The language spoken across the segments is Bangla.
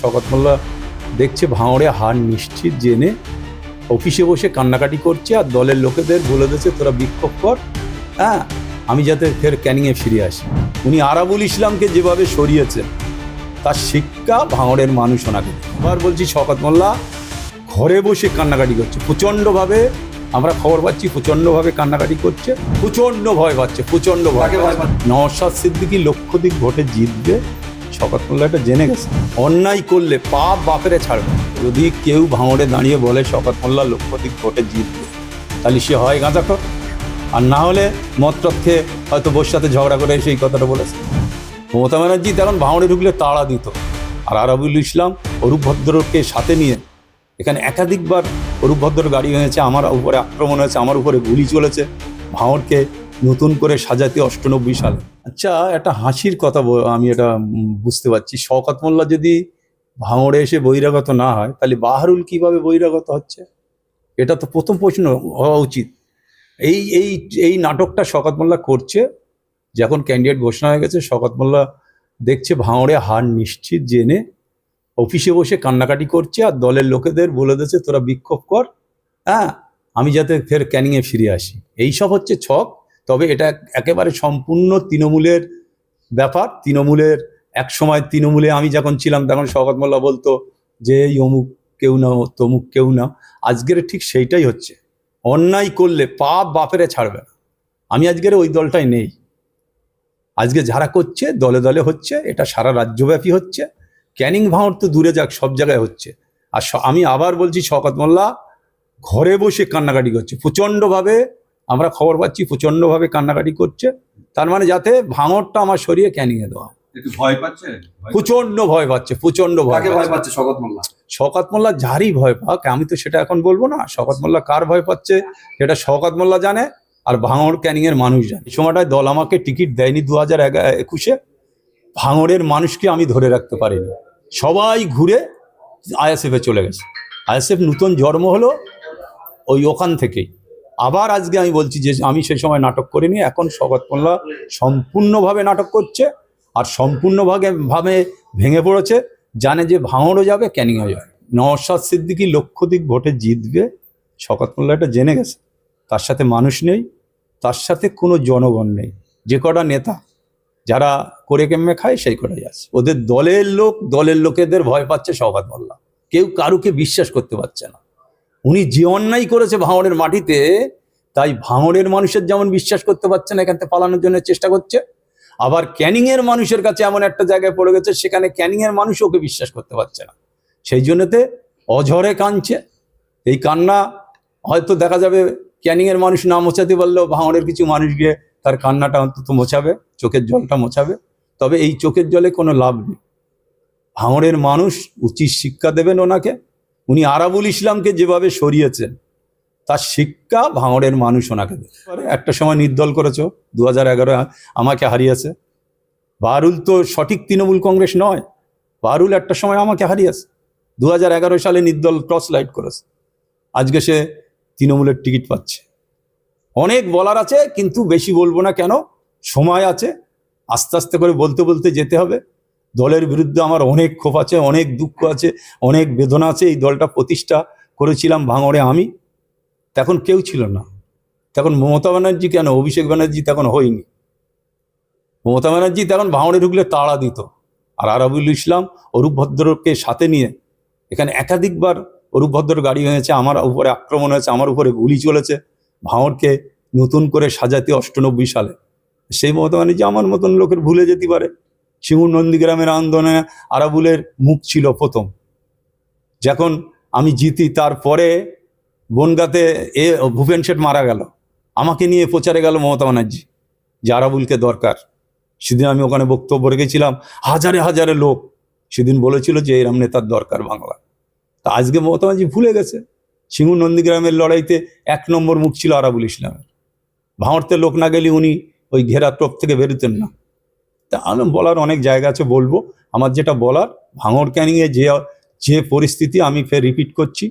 শওকত মোল্লা দেখছে ভাঙড়ে হার নিশ্চিত জেনে অফিসে বসে কান্নাকাটি করছে আর দলের লোকেদের বলে দিয়েছে তোরা বিক্ষোভ কর, হ্যাঁ আমি যাতে ফের ক্যানিংয়ে ফিরে আসি। উনি আরাবুল ইসলামকে যেভাবে সরিয়েছেন তার শিক্ষা ভাঙড়ের মানুষ ওনাকে। আবার বলছি শওকত মোল্লা ঘরে বসে কান্নাকাটি করছে প্রচণ্ডভাবে, আমরা খবর পাচ্ছি প্রচণ্ডভাবে কান্নাকাটি করছে, প্রচণ্ড ভয় পাচ্ছে, প্রচণ্ড ভয়। নওশাদ সিদ্দিকী লক্ষাধিক ভোটে জিতবে, শওকত মোল্লা এটা জেনে গেছে। অন্যায় করলে পাপ বাপেরে ছাড়বে। যদি কেউ ভাঙড়ে দাঁড়িয়ে বলে শওকত মোল্লা লক্ষাধিক ভোটে জিতবে, তাহলে সে হয় গাঁজাখোর, আর না হলে মতরত খেয়ে হয়তো বোর সাথে ঝগড়া করে সেই কথাটা বলেছে। মমতা ব্যানার্জি তখন ভাঙড়ে ঢুকলে তাড়া দিত, আর আরাবুল ইসলাম অরূপ ভদ্রকে সাথে নিয়ে এখানে একাধিকবার অরূপ ভদ্র গাড়ি হয়েছে, আমার উপরে আক্রমণ হয়েছে, আমার উপরে গুলি চলেছে ভাঙড়কে নতুন করে সাজাতে 98 সালে। আচ্ছা, একটা হাসির কথা আমি এটা বুঝতে পারছি, শওকত মোল্লা যদি ভাঙড়ে এসে বহিরাগত না হয় তাহলে বাহারুল কিভাবে বহিরাগত হচ্ছে? এটা তো প্রথম প্রশ্ন হওয়া উচিত। এই এই এই নাটকটা শওকত মোল্লা করছে। যখন ক্যান্ডিডেট ঘোষণা হয়ে গেছে, শওকত মোল্লা দেখছে ভাঙড়ে হার নিশ্চিত জেনে অফিসে বসে কান্নাকাটি করছে আর দলের লোকেদের বলে দিয়েছে তোরা বিক্ষোভ কর, হ্যাঁ আমি যাতে ফের ক্যানিংয়ে ফিরে আসি। এইসব হচ্ছে ছক। তবে এটা একেবারে সম্পূর্ণ তৃণমূলের ব্যাপার। তৃণমূলের এক সময় তৃণমূলে আমি যখন ছিলাম তখন শওকত মোল্লা বলতো যে এই অমুক কেউ না, তমুক কেউ না। আজকের ঠিক সেইটাই হচ্ছে। অন্যায় করলে পাপ বাপেরে ছাড়বে না। আমি আজকের ওই দলটাই নেই। আজকে যারা করছে দলে দলে হচ্ছে, এটা সারা রাজ্যব্যাপী হচ্ছে। ক্যানিং ভাঙড় তো দূরে যাক, সব জায়গায় হচ্ছে। আর আমি আবার বলছি শওকত মোল্লা ঘরে বসে কান্নাকাটি করছে প্রচণ্ডভাবে, আমরা খবর পাচ্ছি প্রচণ্ডভাবে কান্নাকাটি করছে। তার মানে যাতে ভাঙড়টা আমার সরিয়ে ক্যানিংয়ে দেওয়া। ভয় পাচ্ছে, প্রচণ্ড ভয় পাচ্ছে, প্রচণ্ড ভয় পাচ্ছে শওকত মোল্লা। শওকত মোল্লা যারই ভয় পাক, আমি তো সেটা এখন বলবো না। শওকত মোল্লা কার ভয় পাচ্ছে সেটা শওকত মোল্লা জানে, আর ভাঙড় ক্যানিংয়ের মানুষ জানে। এই সময়টায় দল আমাকে টিকিট দেয়নি 2021-এ। ভাঙড়ের মানুষকে আমি ধরে রাখতে পারিনি। সবাই ঘুরে আইএসএফে চলে গেছে। আইএসএফ নতুন জন্ম হলো ওখান থেকেই। আবার আজকে আমি বলছি যে আমি সেই সময় নাটক করিনি। এখন শওকত মোল্লা সম্পূর্ণভাবে নাটক করছে আর সম্পূর্ণভাবে ভেঙে পড়েছে। জানে যে ভাঙড়ও যাবে, ক্যানিংও যাবে। নওশাদ সিদ্দিকী লক্ষাধিক ভোটে জিতবে, শওকত মোল্লা এটা জেনে গেছে। তার সাথে মানুষ নেই, তার সাথে কোনো জনগণ নেই। যে কটা নেতা যারা করে কেমনে খায় সেই কটাই আছে। ওদের দলের লোকেদের ভয় পাচ্ছে শওকত মোল্লা। কেউ কারুকে বিশ্বাস করতে পারছে না। উনি যে অন্যায় করেছে ভাঙড়ের মাটিতে, তাই ভাঙড়ের মানুষের যেমন বিশ্বাস করতে পারছে না, এখান থেকে পালানোর জন্য চেষ্টা করছে। আবার ক্যানিংয়ের মানুষের কাছে এমন একটা জায়গায় পড়ে গেছে, সেখানে ক্যানিংয়ের মানুষ ওকে বিশ্বাস করতে পারছে না। সেই জন্যতে অঝরে কাঁদছে। এই কান্না হয়তো দেখা যাবে ক্যানিংয়ের মানুষ না মোছাতে পারলেও ভাঙড়ের কিছু মানুষ গিয়ে তার কান্নাটা অন্তত মোছাবে, চোখের জলটা মোছাবে। তবে এই চোখের জলে কোনো লাভ নেই। ভাঙড়ের মানুষ উচিত শিক্ষা দেবেন ওনাকে। উনি আরাবুল ইসলামকে যেভাবে সরিয়েছেন তার শিক্ষা ভাঙড়ের মানুষ ওনাকে দেবে। একটা সময় নির্দল করেছ, 2011 আমাকে হারিয়েছে। বাহারুল তো সঠিক তৃণমূল কংগ্রেস নয়। বাহারুল একটা সময় আমাকে হারিয়েছে। 2011 সালে নির্দল ক্রস লাইট করেছে। আজকে সে তৃণমূলের টিকিট পাচ্ছে। অনেক বলার আছে, কিন্তু বেশি বলবো না। কেন? সময় আছে, আস্তে আস্তে করে বলতে বলতে যেতে হবে। দলের বিরুদ্ধে আমার অনেক ক্ষোভ আছে, অনেক দুঃখ আছে, অনেক বেদনা আছে। এই দলটা প্রতিষ্ঠা করেছিলাম ভাঙড়ে আমি, তখন কেউ ছিল না। তখন মমতা ব্যানার্জি কেন, অভিষেক ব্যানার্জি তখন হয়নি। মমতা ব্যানার্জি তখন ভাঙড়ে ঢুকলে তাড়া দিত, আর আরাবুল ইসলাম অরূপ ভদ্রকে সাথে নিয়ে এখানে একাধিকবার অরূপ ভদ্র গাড়ি হয়েছে, আমার উপরে আক্রমণ হয়েছে, আমার উপরে গুলি চলেছে ভাঙড়কে নতুন করে সাজাতে 98 সালে। সেই মমতা ব্যানার্জি আমার মতন লোকের ভুলে যেতে পারে। সিঙ্গুর নন্দীগ্রামের আন্দোলনে আরাবুলের মুখ ছিল প্রথম। যখন আমি জিতি, তারপরে বনগাঁতে ভূপেন শেঠ মারা গেল, আমাকে নিয়ে প্রচারে গেল মমতা ব্যানার্জি যে আরাবুলকে দরকার। সেদিন আমি ওখানে বক্তব্য রেখেছিলাম, হাজারে হাজারে লোক সেদিন বলেছিল যে এরম নেতার দরকার বাংলা। তা আজকে মমতা ব্যানার্জি ভুলে গেছে। সিঙ্গুর নন্দীগ্রামের লড়াইতে 1 নম্বর মুখ ছিল আরাবুল ইসলামের। ভাঙড়তে লোক না গেলে উনি ওই ঘেরা টোপ থেকে বেরোতেন না। তা আমি বলার অনেক জায়গা আছে, বলবো। আমার যেটা বলার, ভাঙড় ক্যানিংয়ে যে পরিস্থিতি, আমি ফের রিপিট করছি,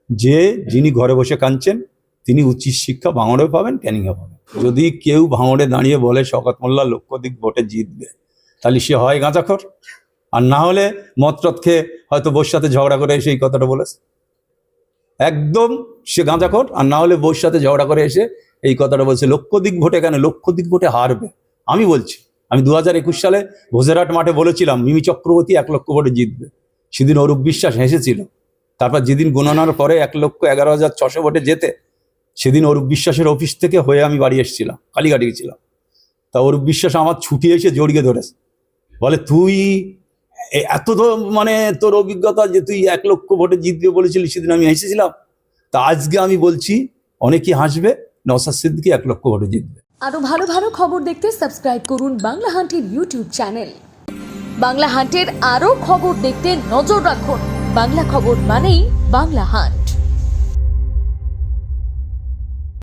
যে যিনি ঘরে বসে কাঁদছেন তিনি উচিত শিক্ষা ভাঙড়েও পাবেন, ক্যানিংয়ে পাবেন। যদি কেউ ভাঙড়ে দাঁড়িয়ে বলে শওকত মোল্লা লক্ষাধিক ভোটে জিতবে, তাহলে সে হয় গাঁজাখোর, আর না হলে মদটদ খেয়ে হয়তো বোর সাথে ঝগড়া করে এসে এই কথাটা বলেছে, একদম সে গাঁজাখোর। আর না হলে বোর সাথে ঝগড়া করে এসে এই কথাটা বলছে। লক্ষাধিক ভোটে কেন, লক্ষাধিক ভোটে হারবে। আমি বলছি, আমি 2021 সালে ভোজেরহাট মাঠে বলেছিলাম মিমি চক্রবর্তী 1 লক্ষ ভোটে জিতবে। সেদিন অরূপ বিশ্বাস হেসেছিল। তারপর যেদিন গণনার পরে 1,11,600 ভোটে যেতে, সেদিন অরূপ বিশ্বাসের অফিস থেকে হয়ে আমি বাড়ি এসেছিলাম, কালীঘাট গেছিলাম। তা অরূপ বিশ্বাস আমার ছুটি এসে জড়িয়ে ধরেছে, বলে তুই এত তো মানে তোর অভিজ্ঞতা যে তুই 1 লক্ষ ভোটে জিতবে বলেছিলি, সেদিন আমি হেসেছিলাম। তা আজকে আমি বলছি অনেকেই হাসবে, নওশাদ সিদ্দিকী 1 লক্ষ ভোটে জিতবে। আরো ভালো ভালো খবর দেখতে সাবস্ক্রাইব করুন বাংলা হান্টের ইউটিউব চ্যানেল। বাংলা হান্টের আরো খবর দেখতে নজর রাখুন। বাংলা খবর মানেই বাংলা হান্ট।